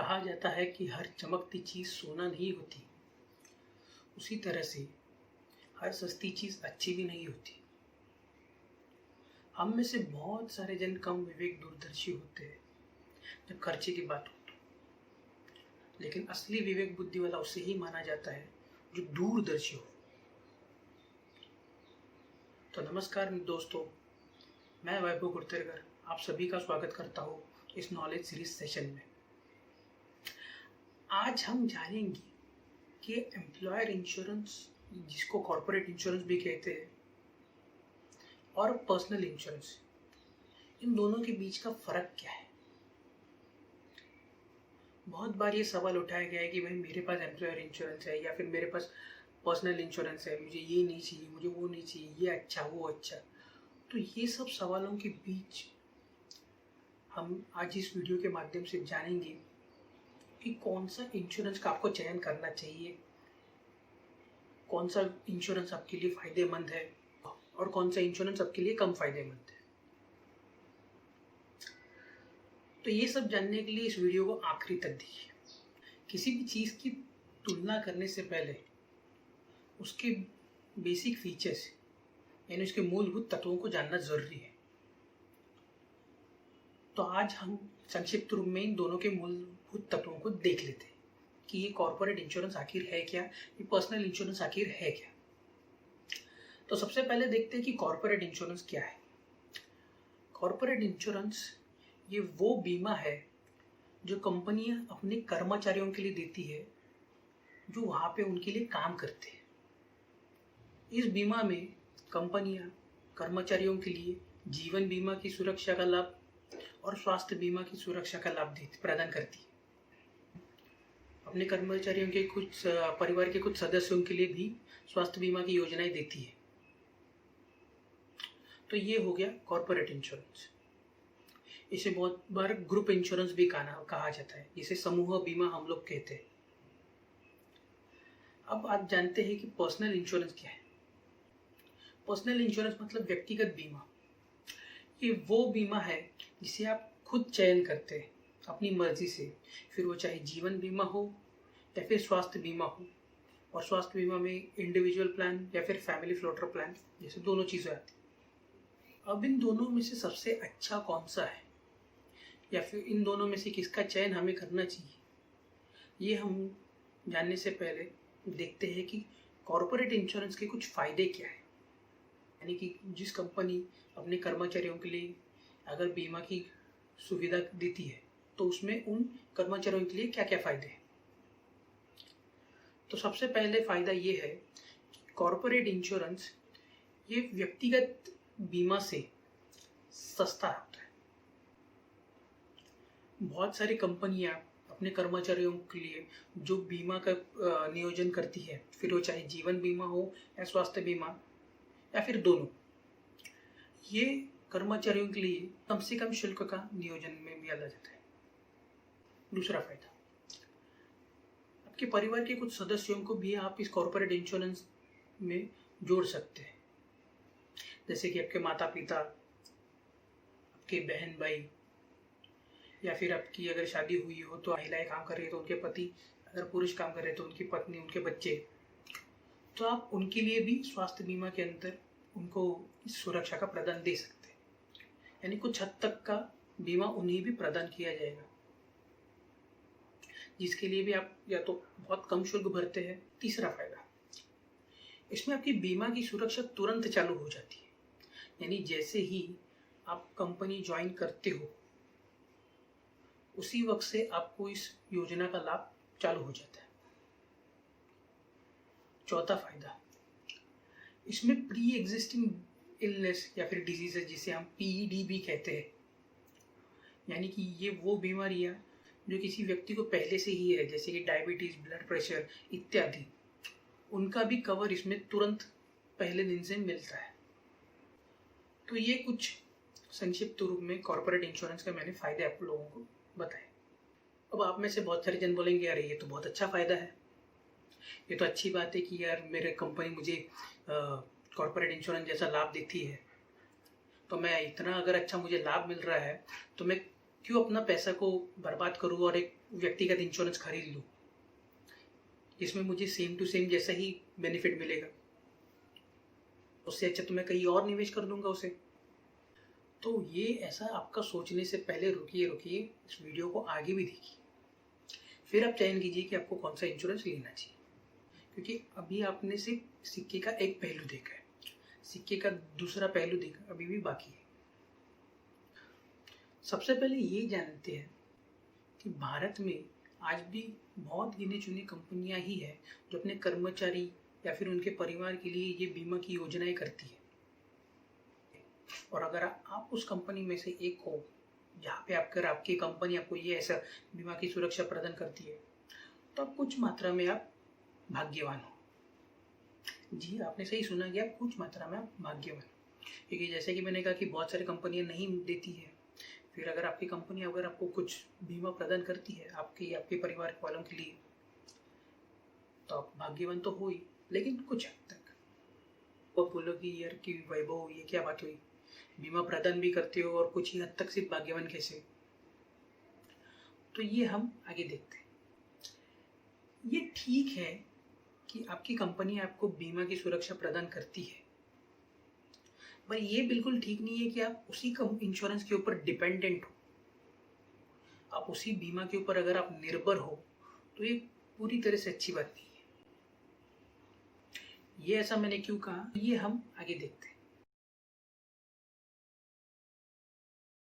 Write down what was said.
कहा जाता है कि हर चमकती चीज़ सोना नहीं होती, उसी तरह से हर सस्ती चीज़ अच्छी भी नहीं होती। हम में से बहुत सारे जन कम विवेक दूरदर्शी होते हैं जब खर्चे की बात हो, लेकिन असली विवेक बुद्धि वाला उसे ही माना जाता है जो दूरदर्शी हो। तो नमस्कार दोस्तों, मैं वैभव गुर्तेरकर आप सभी का स्वागत करता हूँ इस नॉलेज सीरीज सेशन में। आज हम जानेंगे कि एम्प्लॉयर इंश्योरेंस, जिसको कॉर्पोरेट इंश्योरेंस भी कहते हैं, और पर्सनल इंश्योरेंस, इन दोनों के बीच का फर्क क्या है। बहुत बार ये सवाल उठाया गया है कि भाई मेरे पास एम्प्लॉयर इंश्योरेंस है या फिर मेरे पास पर्सनल इंश्योरेंस है, मुझे ये नहीं चाहिए, मुझे वो नहीं चाहिए, ये अच्छा वो अच्छा। तो ये सब सवालों के बीच हम आज इस वीडियो के माध्यम से जानेंगे कि कौन सा इंश्योरेंस का आपको चयन करना चाहिए, कौन सा इंश्योरेंस आपके लिए फ़ायदेमंद है और कौन सा इंश्योरेंस आपके लिए कम फ़ायदेमंद है। तो ये सब जानने के लिए इस वीडियो को आखिरी तक देखिए। किसी भी चीज़ की तुलना करने से पहले उसके बेसिक फीचर्स यानी उसके मूलभूत तत्वों को जानना ज़रूरी है। तो आज हम संक्षिप्त रूप में इन दोनों के मूलभूत तत्वों को देख लेते हैं कि ये कॉर्पोरेट इंश्योरेंस आखिर है क्या, ये पर्सनल इंश्योरेंस आखिर है क्या। तो सबसे पहले देखते हैं कि कॉर्पोरेट इंश्योरेंस क्या है। कॉर्पोरेट इंश्योरेंस ये वो बीमा है जो कंपनियां अपने कर्मचारियों के लिए देती है जो वहाँ पे उनके लिए काम करते हैं। इस बीमा में कंपनियां कर्मचारियों के लिए जीवन बीमा की सुरक्षा का लाभ और स्वास्थ्य बीमा की सुरक्षा का लाभ प्रदान करती है। अपने कर्मचारियों के कुछ परिवार के कुछ सदस्यों के लिए भी स्वास्थ्य बीमा की योजनाएं देती है। तो ये हो गया कॉर्पोरेट इंश्योरेंस। इसे बहुत बार ग्रुप इंश्योरेंस भी कहा जाता है, इसे समूह बीमा हम लोग कहते हैं। अब आप जानते हैं कि पर्सनल इंश्योरेंस क्या है। पर्सनल इंश्योरेंस मतलब व्यक्तिगत बीमा। ये वो बीमा है जिसे आप खुद चयन करते हैं अपनी मर्जी से, फिर वो चाहे जीवन बीमा हो या फिर स्वास्थ्य बीमा हो। और स्वास्थ्य बीमा में इंडिविजुअल प्लान या फिर फैमिली फ्लोटर प्लान जैसे दोनों चीज़ें आती हैं। अब इन दोनों में से सबसे अच्छा कौन सा है या फिर इन दोनों में से किसका चयन हमें करना चाहिए, ये हम जानने से पहले देखते हैं कि कॉर्पोरेट इंश्योरेंस के कुछ फ़ायदे क्या है। यानी कि जिस कंपनी अपने कर्मचारियों के लिए अगर बीमा की सुविधा देती है तो उसमें उन कर्मचारियों के लिए क्या क्या फ़ायदे हैं। तो सबसे पहले फ़ायदा ये है कि कॉर्पोरेट इंश्योरेंस ये व्यक्तिगत बीमा से सस्ता होता है। बहुत सारी कंपनियां अपने कर्मचारियों के लिए जो बीमा का नियोजन करती है, फिर वो चाहे जीवन बीमा हो या स्वास्थ्य बीमा या फिर दोनों, ये कर्मचारियों के लिए कम से कम शुल्क का नियोजन में भी किया जाता है। दूसरा फायदा, आपके परिवार के कुछ सदस्यों को भी आप इस कॉर्पोरेट इंश्योरेंस में जोड़ सकते हैं, जैसे कि आपके माता पिता, आपके बहन भाई, या फिर आपकी अगर शादी हुई हो तो महिलाएं काम कर रही है तो उनके पति, अगर पुरुष काम कर रहे हैं तो उनकी पत्नी, उनके बच्चे। तो आप उनके लिए भी स्वास्थ्य बीमा के अंदर उनको इस सुरक्षा का प्रदान दे सकते हैं। यानी कुछ हद तक का बीमा उन्हें भी प्रदान किया जाएगा, जिसके लिए भी आप या तो बहुत कम शुल्क भरते हैं। तीसरा फायदा, इसमें आपकी बीमा की सुरक्षा तुरंत चालू हो जाती है। यानी जैसे ही आप कंपनी ज्वाइन करते हो उसी वक्त से आपको इस योजना का लाभ चालू हो जाता है। चौथा फायदा, इसमें प्री एग्जिस्टिंग इलनेस या फिर डिजीजेस जिसे हम पीईडी भी कहते हैं, यानी कि ये वो बीमारियां जो किसी व्यक्ति को पहले से ही है, जैसे कि डायबिटीज, ब्लड प्रेशर इत्यादि, उनका भी कवर इसमें तुरंत पहले दिन से मिलता है। तो ये कुछ संक्षिप्त रूप में कॉर्पोरेट इंश्योरेंस के मैंने फायदे आप लोगों को बताए। अब आप में से बहुत सारे जन बोलेंगे, अरे ये तो बहुत अच्छा फ़ायदा है, ये तो अच्छी बात है कि यार मेरे कंपनी मुझे कॉर्पोरेट इंश्योरेंस जैसा लाभ देती है, तो मैं इतना अगर अच्छा मुझे लाभ मिल रहा है तो मैं क्यों अपना पैसा को बर्बाद करूँ और एक व्यक्तिगत इंश्योरेंस खरीद लूँ जिसमें मुझे सेम टू सेम जैसा ही बेनिफिट मिलेगा। उससे अच्छा तो मैं कहीं और निवेश कर दूंगा उसे। तो ये ऐसा आपका सोचने से पहले रुकिए, इस वीडियो को आगे भी देखिए, फिर आप चयन कीजिए कि आपको कौन सा इंश्योरेंस लेना चाहिए। क्योंकि अभी आपने सिर्फ सिक्के का एक पहलू देखा है, सिक्के का दूसरा पहलू देखा अभी भी बाकी है। सबसे पहले ये जानते हैं कि भारत में आज भी बहुत गिने चुने कंपनियां ही है जो अपने कर्मचारी या फिर उनके परिवार के लिए ये बीमा की योजनाएं करती है। और अगर आप उस कंपनी में से एक हो जहाँ पे आपकी कंपनी आपको ये ऐसा बीमा की सुरक्षा प्रदान करती है, तो आप कुछ मात्रा में आप भाग्यवान हो। जी, आपने सही सुना कि आप कुछ मात्रा में आप भाग्यवान हो। क्योंकि जैसे कि मैंने कहा कि बहुत सारी कंपनियां नहीं देती है, फिर अगर आपकी कंपनी अगर आपको कुछ बीमा प्रदान करती है आपके परिवार वालों के लिए, तो आप भाग्यवान तो हो ही, लेकिन कुछ हद तक। वो बोलो कि यार कि वैभव ये क्या बात हुई, बीमा प्रदान भी करते हो और कुछ ही हद तक सिर्फ भाग्यवान कैसे? तो ये हम आगे देखते हैं। ये ठीक है कि आपकी कंपनी आपको बीमा की सुरक्षा प्रदान करती है, पर ये बिल्कुल ठीक नहीं है कि आप उसी इंश्योरेंस के ऊपर डिपेंडेंट हो, आप उसी बीमा के ऊपर अगर आप निर्भर हो, तो ये पूरी तरह से अच्छी बात नहीं है। ये ऐसा मैंने क्यों कहा, ये हम आगे देखते हैं।